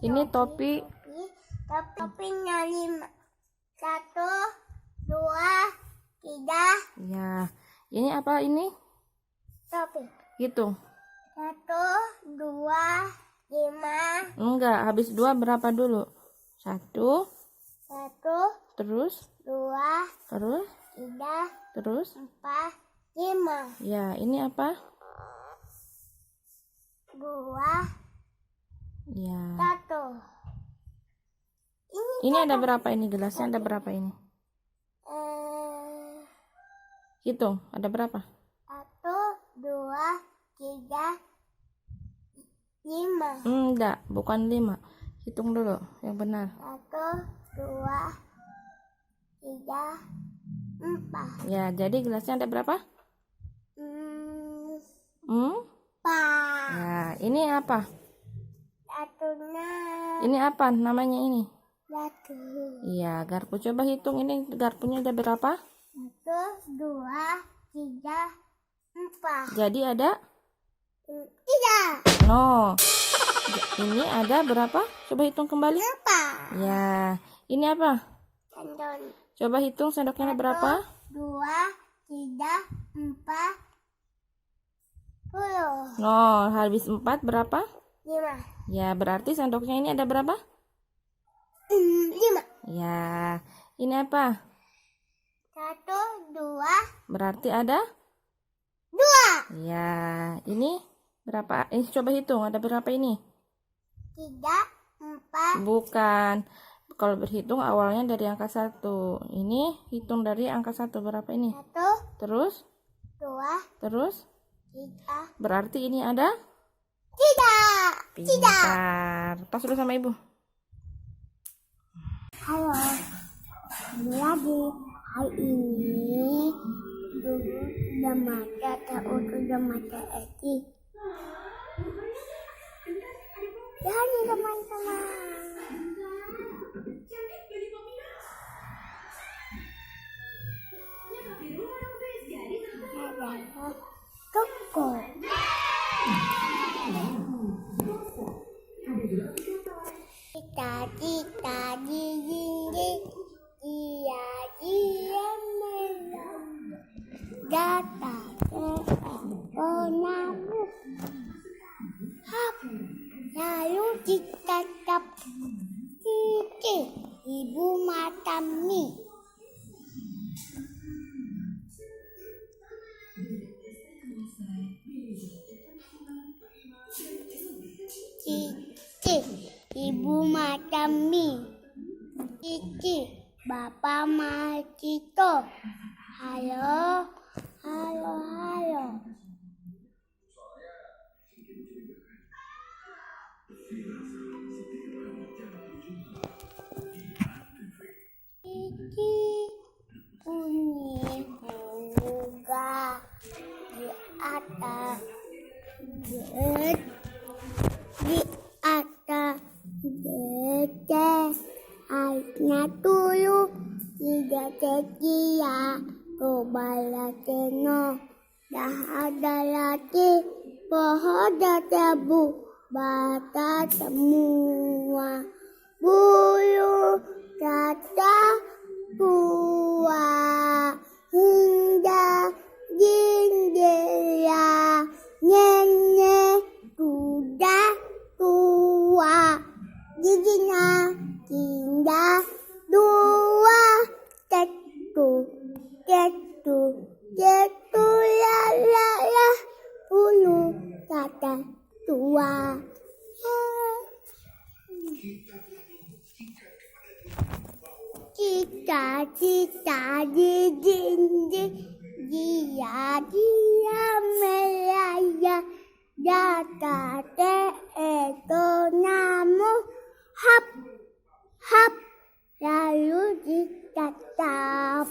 Ini topi. Topinya 5. 1, 2, 3. Ya. Ini apa ini? Topi. Hitung. 1, 2, 5. Enggak, habis 2 berapa dulu? 1. 1, Terus? 2, Terus? 3, Terus? 4, 5. Ya, ini apa? 2, Ya. 1. Ini ada berapa ini gelasnya? Ada berapa ini? Hitung, ada berapa? 1, 2, 3, 5. Enggak, bukan 5. Hitung dulu yang benar. 1, 2, 3, 4. Ya, jadi gelasnya ada berapa? 4. Ya, ini apa? Satunya Ini apa namanya ini? 1. Iya, garpu. Coba hitung ini garpunya ada berapa? 1, 2, 3, 4. Jadi ada 3. no. Ini ada berapa? Coba hitung kembali. 4. Ya, ini apa? Sendok. Coba hitung sendoknya ada berapa? 2, 3, 4, 10. No, habis 4 berapa? 5. Ya, berarti sendoknya ini ada berapa? 5. Ya, ini apa? 1, 2, Berarti ada? 2. Ya, ini berapa? Coba hitung ada berapa ini? 3, 4. Bukan. Kalau berhitung awalnya dari angka 1. Ini hitung dari angka 1 berapa ini? 1, Terus? 2, Terus? 3. Berarti ini ada? 3. Pintar. Tas dulu sama ibu. Halo. Ini lagi. Hari ini dulu udah mata atau udah mata Eti. Ya nih teman-teman. Adalah toko. Cita-cita di dinding, dia melang. Data teleponamu, hap, lalu ditatap titik ibu mata mie. Cici, ibu mata mie. Cici, bapak Macito. Halo, halo, halo. Cici, bunyi bunga di atas bed. Di atas gede airnya tuyul tidak setia kebala teno dah ada lagi pohon tebu bata semua bulu kata tua hingga jendela nenek sudah tua giginya tinggal 2 cetu la bulu kata tua. Cita-cita di dinding, dia melaya. Data itu namu, hap, hap, lalu ditatap.